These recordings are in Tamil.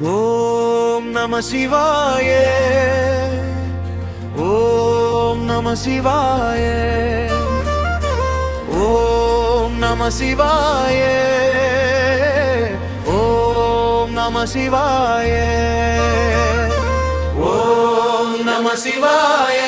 ஓம் நம சிவாய. ஓம் நம சிவாய. ஓம் நம சிவாய. ஓம் நம சிவாய. ஓம் நம சிவாய.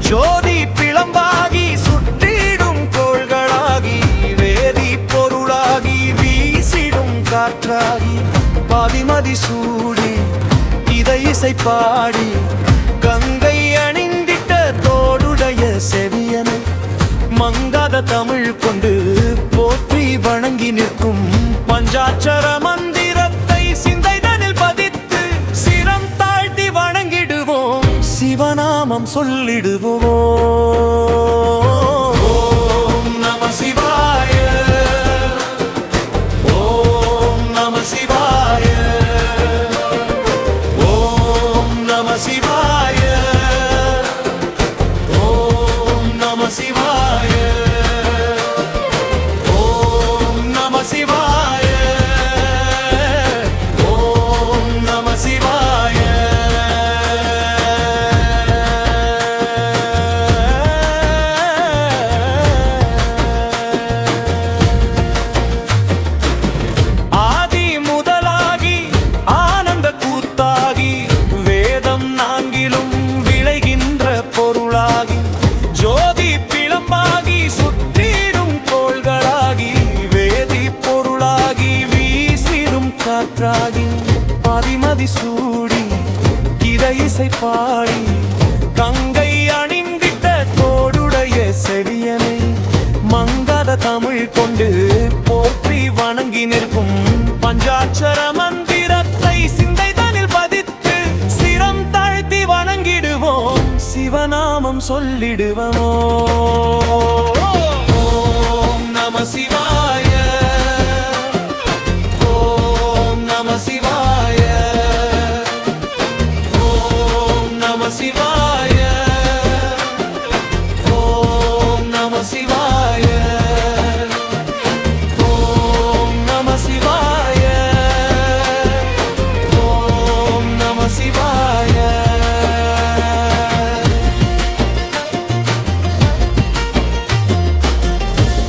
ஜோதி பிளம்பாகி சுற்றிடும் கோள்களாகி வேதி பொருளாகி வீசிடும் காற்றாகி பாதிமதி சூடி இதை இசை பாடி கங்கை அணிந்திட்ட தோடுடைய செவியனை மங்காத தமிழ் கொண்டு போற்றி வணங்கி நிற்கும் பஞ்சாட்சர மந்திரத்தை சிந்தைதனில் பதித்து சிரம் தாழ்த்தி வணங்கிடுவோம், சிவநாமம் சொல்லிடுவோம். ஓம் நம சிவாய. ஓம் நம சிவாய. ஓம் நம சிவாய. ஓம் நம சிவாய. ஓம் நம சிவாய. ஓம் நம சிவாய. பாதிமதி சூடி இதை இசை பாடி கங்கை அணிந்திட்ட தோடுடைய செவியனை மங்காத தமிழ் கொண்டு போற்றி வணங்கி நிற்கும் பஞ்சாட்சர மந்திரத்தை சிந்தைதனில் பதித்து சிரம் தாழ்த்தி வணங்கிடுவோம், சிவநாமம் சொல்லிடுவோம். ஓம் நம சிவாய. நம சிவாய. ஓம் நம சிவாய. ஓம் நம சிவாய. ஓம் நம சிவாய. ஓம் நம சிவாய.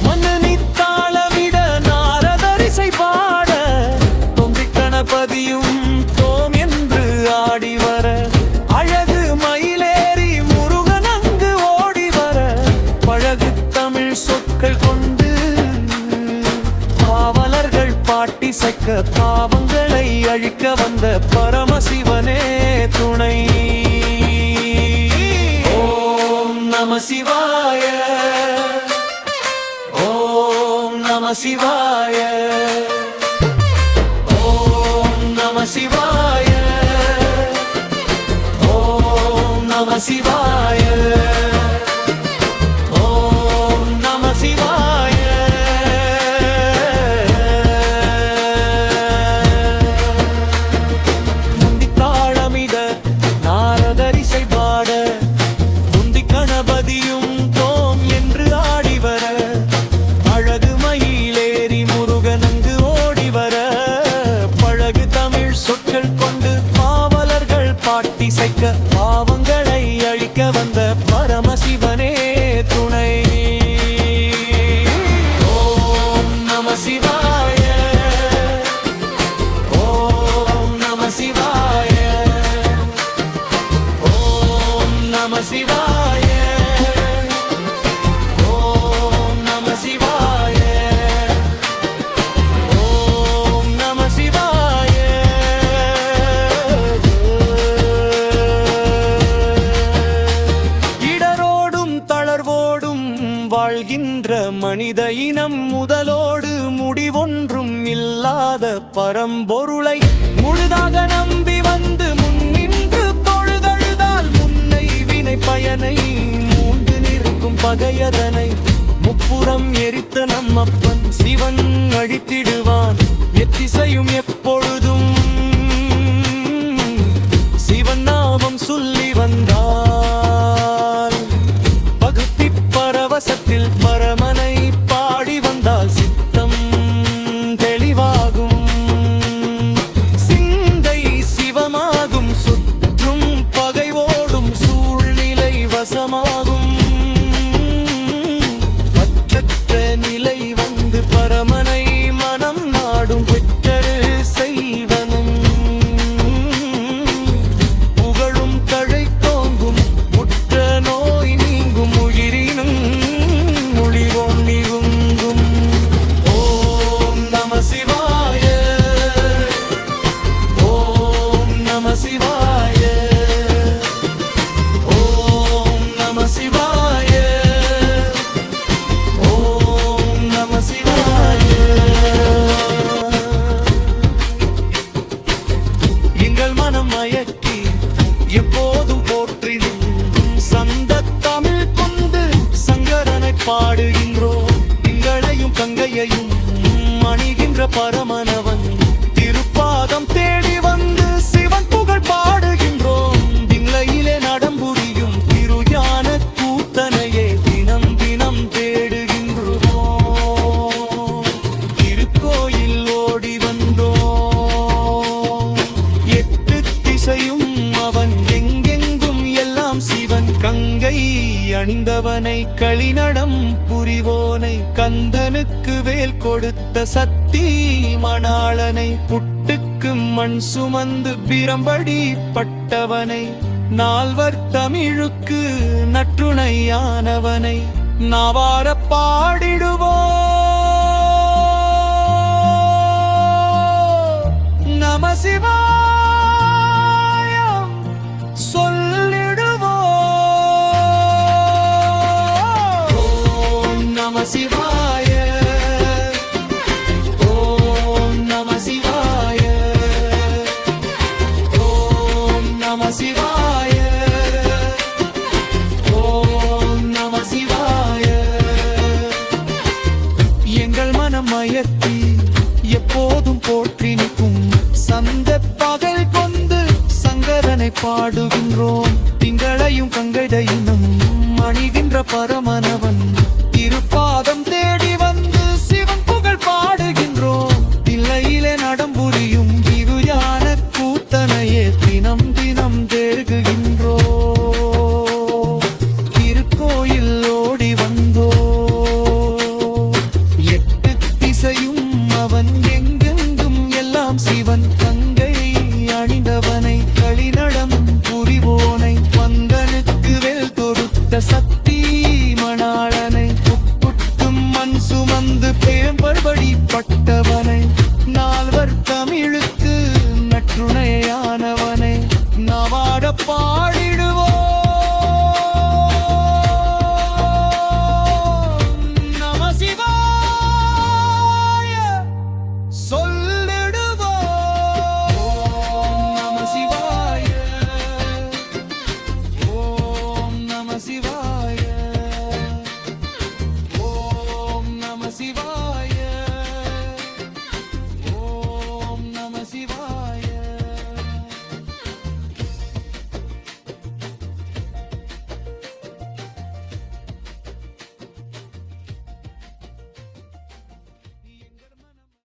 மன்னனித்தாளமிட நாரதரிசை பாட பதியும் தோம் என்று ஆடி வர அழகு மயிலேறி முருகன் அங்கு ஓடி வர பழகு தமிழ் சொற்கள் கொண்டு பாவலர்கள் பாட்டி சக்க பாவங்களை அழிக்க வந்த பரமசிவனே துணை. ஓம் நம சிவாய. ஓம் நம சிவாய. நம சிவாய. ஓம் நம சிவாய. ஓம் நம சிவாய. முந்தி தாளமிட நாரதரிசை பாட முந்தி கணபதியும் தோம் என்று ஆடி வர அழகு மயிலேறி முருகன் அங்கு ஓடி வர சொற்கள் கொண்டு பாவலர்கள் பாட்டி சைக்க பாவங்களை அழிக்க வந்த பரமசிவனே துணை. ஓம் நம சிவாய. ஓம் நம சிவாய. ஓம் நம சிவாய. ஓம் நம சிவாய. ஓம் நம சிவாய. வாழ்கின்ற மனித இனம் முதலோடு முடிவொன்றும் இல்லாத பரம்பொருளை முழுதாக நம்பி வந்து முன்னின்று தொழுதழுதால் முன்னை வினை பயனை மூண்டு நிற்கும் பகையதனை கற்பூரம் எரித்த நம்மப்பன் சிவன் அழித்திடுவான் எத்திசையும் எப்பொழுதும் சிவன் நாமம் சொல்லி வந்தால் பகுத்தி பரவசத்தில் பரமனை பாடி வந்தால் சித்தம் தெளிவாகும் சிந்தை சிவமாகும் சுற்றும் பகை ஓடும் சூழ்நிலை வசமாகும் நிலை வந்து பரமனை மனம் நாடும் பெற்றரு செய்வனும் புகழும் தழை தோங்கும் முற்ற நோய் நீங்கும் உயிரினும் மொழிவோம் நீங்கும். ஓம் நம சிவாய ஓம் நம சிவாய ஓம் நம சிவாய எங்கள் மனம் மயக்கி எப்போதும் போற்றினும் சந்த தமிழ் கொண்டு சங்கரனை பாடுகின்றோம் திங்களையும் கங்கையையும் அணிகின்ற பரமனவன் திருப்பாதம் தேடி வந்து சிவன் புகழ் பாடுகின்றோம் தில்லையிலே நடம்புரியும் திருஞான கூத்தனையே தினம் தினம் தேடுகின்றோம் திருக்கோயில் ஓடி வந்தோம் எட்டு திசையும் அவன் எங்கெங்கும் எல்லாம் சிவன் கங்கை அணிந்தவனை களிநடம் புரிவோனை கந்தனுக்கு வேல் கொடுத்த சக்தி மணாளனை புட்டுக்கு மண் சுமந்து பிரம்படி பட்டவனை நால்வர் தமிழுக்கு நற்றுணையானவனை நாவார பாடிடுவோம் நம சிவாயம் சொல்லிடுவோம். ஓம் நம சிவாய ஓம் நம சிவாய ஓம் நம சிவாய ஓம் நம சிவாய. எங்கள் மனம் மயக்கி எப்போதும் போற்றி நிற்கும் சந்த பகல் கொண்டு சங்கரனை பாடுகின்றோம் திங்களையும் கங்கைதையினும் அணிகின்ற பரமனவன் திருப்பாதம் தேடி வந்து சிவன் புகழ் பாடுகின்றோம் தில்லையிலே நடம்புரியும் திருஞான கூத்தனையே தினம் தினம் தேடுகின்றோம் திருக்கோயில் ஓடி வந்தோ எட்டு திசையும் அவன் எங்கெங்கும் எல்லாம் சிவன் கங்கை அணிந்தவனை களிநடம் புரிவோனை பந்தனுக்கு வேல் தொடுத்த சக்தி மணாளனை புட்டும் மண் சுமந்து பேம்படி பட்டவனை நால்வர் தமிழுக்கு நற்றுணையானவனை நவாட பாடிடுவோம்.